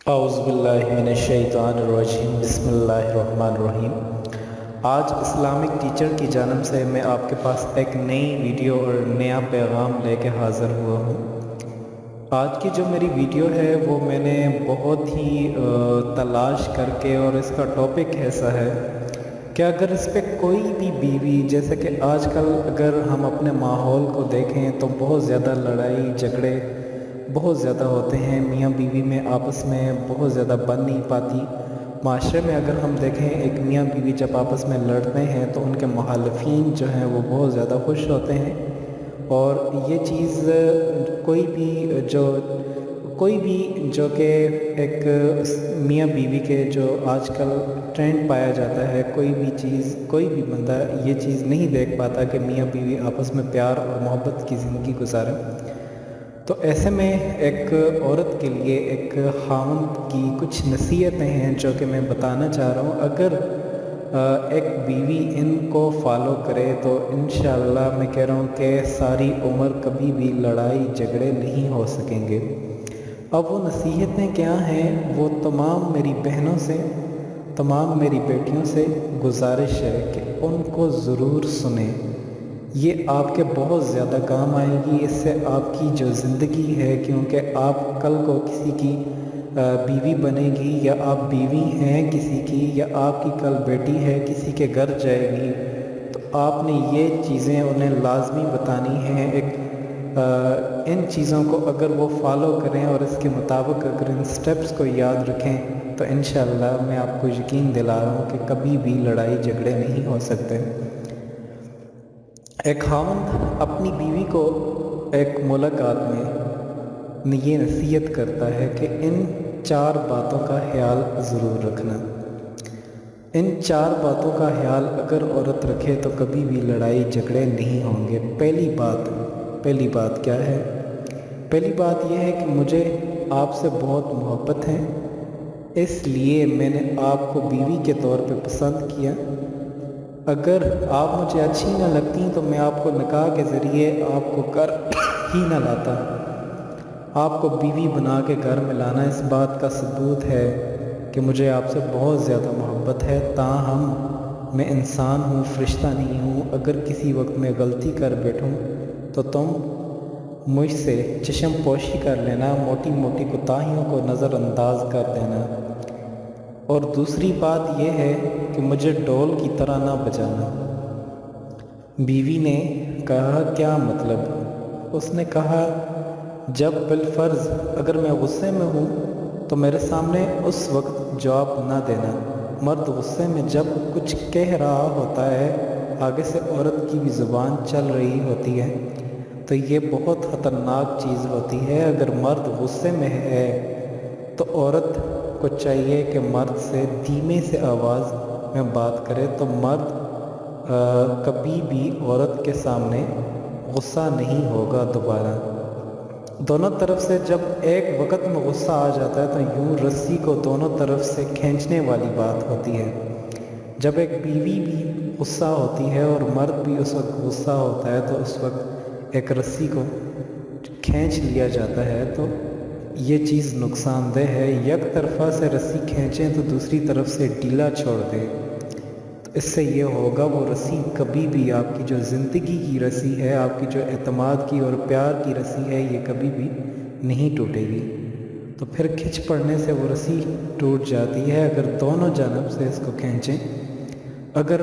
اعوذ باللہ من الشیطان الرجیم بسم اللہ الرحمن الرحیم۔ آج اسلامک ٹیچر کی جانب سے میں آپ کے پاس ایک نئی ویڈیو اور نیا پیغام لے کے حاضر ہوا ہوں۔ آج کی جو میری ویڈیو ہے وہ میں نے بہت ہی تلاش کر کے، اور اس کا ٹاپک ایسا ہے کہ اگر اس پہ کوئی بھی بیوی، جیسے کہ آج کل اگر ہم اپنے ماحول کو دیکھیں تو بہت زیادہ لڑائی جھگڑے بہت زیادہ ہوتے ہیں، میاں بیوی میں آپس میں بہت زیادہ بن نہیں پاتی۔ معاشرے میں اگر ہم دیکھیں، ایک میاں بیوی جب آپس میں لڑتے ہیں تو ان کے مخالفین جو ہیں وہ بہت زیادہ خوش ہوتے ہیں، اور یہ چیز کوئی بھی جو کہ ایک میاں بیوی کے جو آج کل ٹرینڈ پایا جاتا ہے، کوئی بھی بندہ یہ چیز نہیں دیکھ پاتا کہ میاں بیوی آپس میں پیار اور محبت کی زندگی گزاریں۔ تو ایسے میں ایک عورت کے لیے ایک خاوند کی کچھ نصیحتیں ہیں جو کہ میں بتانا چاہ رہا ہوں۔ اگر ایک بیوی ان کو فالو کرے تو انشاءاللہ میں کہہ رہا ہوں کہ ساری عمر کبھی بھی لڑائی جھگڑے نہیں ہو سکیں گے۔ اب وہ نصیحتیں کیا ہیں، وہ تمام میری بہنوں سے، تمام میری بیٹیوں سے گزارش ہے کہ ان کو ضرور سنیں۔ یہ آپ کے بہت زیادہ کام آئے گی، اس سے آپ کی جو زندگی ہے، کیونکہ آپ کل کو کسی کی بیوی بنے گی، یا آپ بیوی ہیں کسی کی، یا آپ کی کل بیٹی ہے کسی کے گھر جائے گی، تو آپ نے یہ چیزیں انہیں لازمی بتانی ہیں۔ ان چیزوں کو اگر وہ فالو کریں اور اس کے مطابق اگر ان سٹیپس کو یاد رکھیں تو انشاءاللہ میں آپ کو یقین دلا رہا ہوں کہ کبھی بھی لڑائی جھگڑے نہیں ہو سکتے۔ ایک خاوند اپنی بیوی کو ایک ملاقات میں یہ نصیحت کرتا ہے کہ ان 4 باتوں کا خیال ضرور رکھنا۔ ان 4 باتوں کا خیال اگر عورت رکھے تو کبھی بھی لڑائی جھگڑے نہیں ہوں گے۔ پہلی بات کیا ہے؟ پہلی بات یہ ہے کہ مجھے آپ سے بہت محبت ہے، اس لیے میں نے آپ کو بیوی کے طور پہ پسند کیا۔ اگر آپ مجھے اچھی نہ لگتی تو میں آپ کو نکاح کے ذریعے آپ کو گھر ہی نہ لاتا۔ آپ کو بیوی بنا کے گھر میں لانا اس بات کا ثبوت ہے کہ مجھے آپ سے بہت زیادہ محبت ہے۔ تاہم میں انسان ہوں، فرشتہ نہیں ہوں۔ اگر کسی وقت میں غلطی کر بیٹھوں تو تم مجھ سے چشم پوشی کر لینا، موٹی موٹی کوتاہیوں کو نظر انداز کر دینا۔ اور دوسری بات یہ ہے کہ مجھے ڈول کی طرح نہ بجانا۔ بیوی نے کہا کیا مطلب؟ اس نے کہا جب بالفرض اگر میں غصے میں ہوں تو میرے سامنے اس وقت جواب نہ دینا۔ مرد غصے میں جب کچھ کہہ رہا ہوتا ہے، آگے سے عورت کی بھی زبان چل رہی ہوتی ہے، تو یہ بہت خطرناک چیز ہوتی ہے۔ اگر مرد غصے میں ہے تو عورت کو چاہیے کہ مرد سے دھیمے سے آواز میں بات کرے، تو مرد کبھی بھی عورت کے سامنے غصہ نہیں ہوگا دوبارہ۔ دونوں طرف سے جب ایک وقت میں غصہ آ جاتا ہے تو یوں رسی کو دونوں طرف سے کھینچنے والی بات ہوتی ہے۔ جب ایک بیوی بھی غصہ ہوتی ہے اور مرد بھی اس وقت غصہ ہوتا ہے تو اس وقت ایک رسی کو کھینچ لیا جاتا ہے، تو یہ چیز نقصان دہ ہے۔ یک طرفہ سے رسی کھینچیں تو دوسری طرف سے ڈھیلا چھوڑ دیں، تو اس سے یہ ہوگا وہ رسی کبھی بھی، آپ کی جو زندگی کی رسی ہے، آپ کی جو اعتماد کی اور پیار کی رسی ہے، یہ کبھی بھی نہیں ٹوٹے گی۔ تو پھر کھچ پڑنے سے وہ رسی ٹوٹ جاتی ہے اگر دونوں جانب سے اس کو کھینچیں۔ اگر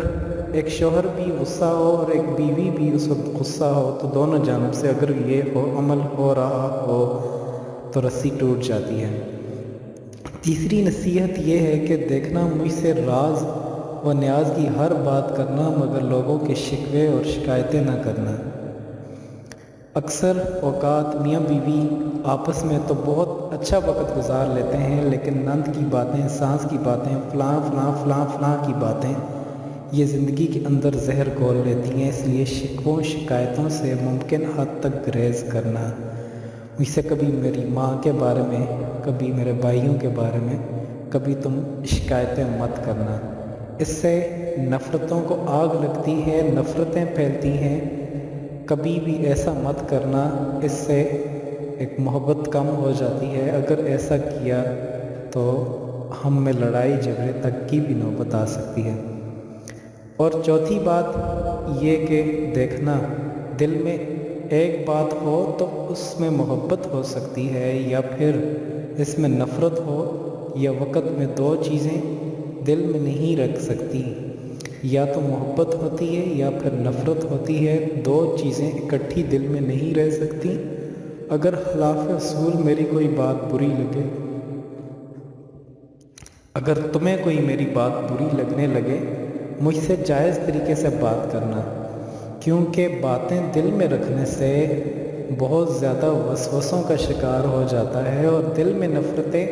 ایک شوہر بھی غصہ ہو اور ایک بیوی بھی اس وقت غصہ ہو تو دونوں جانب سے اگر یہ عمل ہو رہا ہو تو رسی ٹوٹ جاتی ہے۔ تیسری نصیحت یہ ہے کہ دیکھنا مجھ سے راز و نیاز کی ہر بات کرنا، مگر لوگوں کے شکوے اور شکایتیں نہ کرنا۔ اکثر اوقات میاں بیوی آپس میں تو بہت اچھا وقت گزار لیتے ہیں، لیکن نند کی باتیں، ساس کی باتیں، فلاں فلاں فلاں فلاں کی باتیں یہ زندگی کے اندر زہر گھول لیتی ہیں۔ اس لیے شکووں شکایتوں سے ممکن حد تک گریز کرنا۔ مجھ سے کبھی میری ماں کے بارے میں، کبھی میرے بھائیوں کے بارے میں کبھی تم شکایتیں مت کرنا۔ اس سے نفرتوں کو آگ لگتی ہے، نفرتیں پھیلتی ہیں۔ کبھی بھی ایسا مت کرنا، اس سے ایک محبت کم ہو جاتی ہے۔ اگر ایسا کیا تو ہم میں لڑائی جھگڑے تک کی بھی نوبت آ سکتی ہے۔ اور چوتھی بات یہ کہ دیکھنا، دل میں ایک بات ہو تو اس میں محبت ہو سکتی ہے، یا پھر اس میں نفرت ہو، یا وقت میں دو چیزیں دل میں نہیں رکھ سکتی، یا تو محبت ہوتی ہے یا پھر نفرت ہوتی ہے، دو چیزیں اکٹھی دل میں نہیں رہ سکتی۔ اگر خلاف اصول میری کوئی بات بری لگے، اگر تمہیں کوئی میری بات بری لگنے لگے، مجھ سے جائز طریقے سے بات کرنا، کیونکہ باتیں دل میں رکھنے سے بہت زیادہ وسوسوں کا شکار ہو جاتا ہے، اور دل میں نفرتیں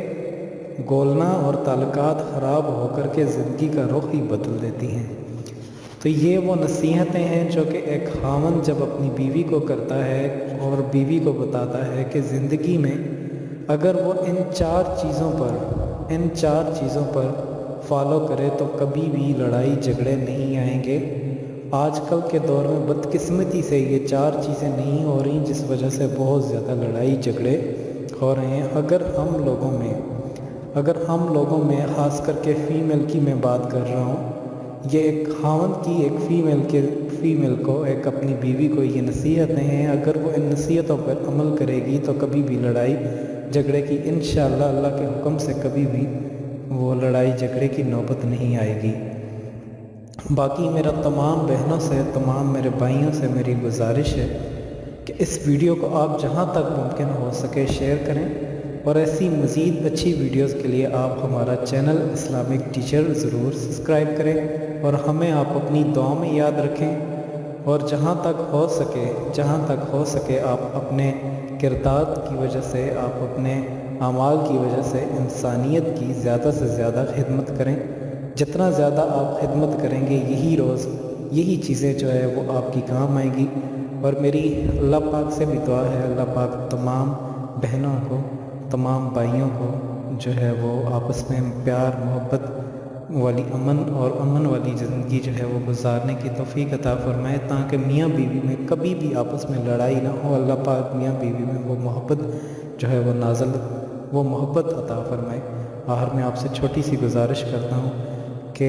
گولنا اور تعلقات خراب ہو کر کے زندگی کا رخ ہی بدل دیتی ہیں۔ تو یہ وہ نصیحتیں ہیں جو کہ ایک خاوند جب اپنی بیوی کو کرتا ہے اور بیوی کو بتاتا ہے کہ زندگی میں اگر وہ ان چار چیزوں پر فالو کرے تو کبھی بھی لڑائی جھگڑے نہیں آئیں گے۔ آج کل کے دور میں بدقسمتی سے یہ چار چیزیں نہیں ہو رہی، جس وجہ سے بہت زیادہ لڑائی جھگڑے ہو رہے ہیں۔ اگر ہم لوگوں میں خاص کر کے فیمیل کی میں بات کر رہا ہوں، یہ ایک خاوند کی ایک فیمیل کو، ایک اپنی بیوی کو یہ نصیحتیں ہیں، اگر وہ ان نصیحتوں پر عمل کرے گی تو کبھی بھی لڑائی جھگڑے کی انشاءاللہ اللہ کے حکم سے کبھی بھی وہ لڑائی جھگڑے کی نوبت نہیں آئے گی۔ باقی میرا تمام بہنوں سے، تمام میرے بھائیوں سے میری گزارش ہے کہ اس ویڈیو کو آپ جہاں تک ممکن ہو سکے شیئر کریں، اور ایسی مزید اچھی ویڈیوز کے لیے آپ ہمارا چینل اسلامک ٹیچر ضرور سبسکرائب کریں، اور ہمیں آپ اپنی دعاؤں میں یاد رکھیں، اور جہاں تک ہو سکے آپ اپنے کردار کی وجہ سے، آپ اپنے اعمال کی وجہ سے انسانیت کی زیادہ سے زیادہ خدمت کریں۔ جتنا زیادہ آپ خدمت کریں گے، یہی چیزیں جو ہے وہ آپ کی کام آئیں گی۔ اور میری اللہ پاک سے بھی دعا ہے، اللہ پاک تمام بہنوں کو، تمام بھائیوں کو جو ہے وہ آپس میں پیار محبت والی امن والی زندگی جو ہے وہ گزارنے کی توفیق عطا فرمائے، تاکہ میاں بیوی میں کبھی بھی آپس میں لڑائی نہ ہو۔ اللہ پاک میاں بیوی میں وہ محبت جو ہے وہ محبت عطا فرمائے۔ آخر میں آپ سے چھوٹی سی گزارش کرتا ہوں کہ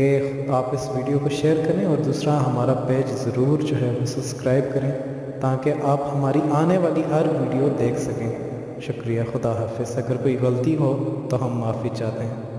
آپ اس ویڈیو کو شیئر کریں، اور دوسرا ہمارا پیج ضرور جو ہے وہ سبسکرائب کریں، تاکہ آپ ہماری آنے والی ہر ویڈیو دیکھ سکیں۔ شکریہ، خدا حافظ۔ اگر کوئی غلطی ہو تو ہم معافی چاہتے ہیں۔